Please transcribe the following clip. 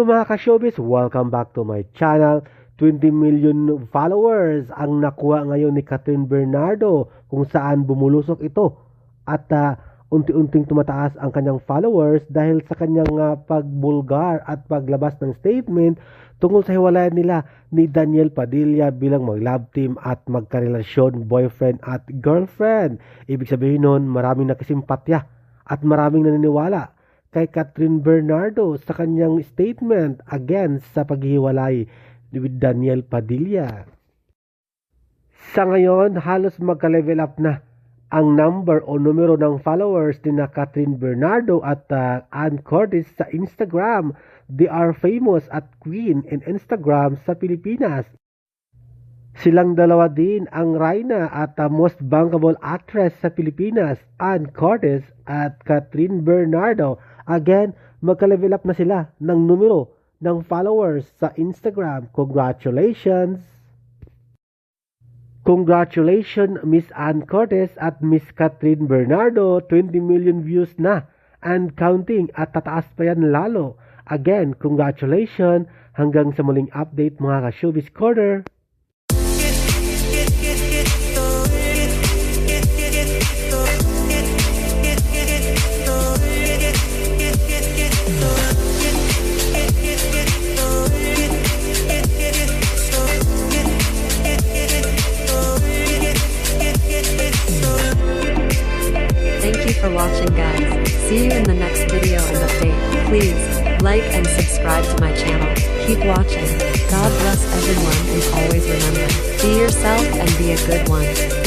Hello mga ka-showbiz! Welcome back to my channel. 20 million followers ang nakuha ngayon ni Kathryn Bernardo kung saan bumulusok ito at unti-unting tumataas ang kanyang followers dahil sa kanyang pagbulgar at paglabas ng statement tungkol sa hiwalayan nila ni Daniel Padilla bilang mag-love team at magkarelasyon boyfriend at girlfriend. Ibig sabihin nun, maraming nakasimpatya at maraming naniniwala kay Kathryn Bernardo sa kanyang statement against sa paghihiwalay with Daniel Padilla. Sa ngayon, halos magka-level up na ang number o numero ng followers ni na Kathryn Bernardo at Ann Curtis sa Instagram. They are famous at queen in Instagram sa Pilipinas. Silang dalawa din ang Reyna at most bankable actress sa Pilipinas, Ann Curtis at Kathryn Bernardo. Again, magka-level up na sila ng numero ng followers sa Instagram. Congratulations! Congratulations Miss Ann Curtis at Miss Kathryn Bernardo. 20 million views na and counting at tataas pa yan lalo. Again, congratulations! Hanggang sa muling update mga ka-Showbiz Corner. Thank you for watching, guys. See you in the next video and update. Please like and subscribe to my channel. Keep watching. God bless everyone and always remember, be yourself and be a good one.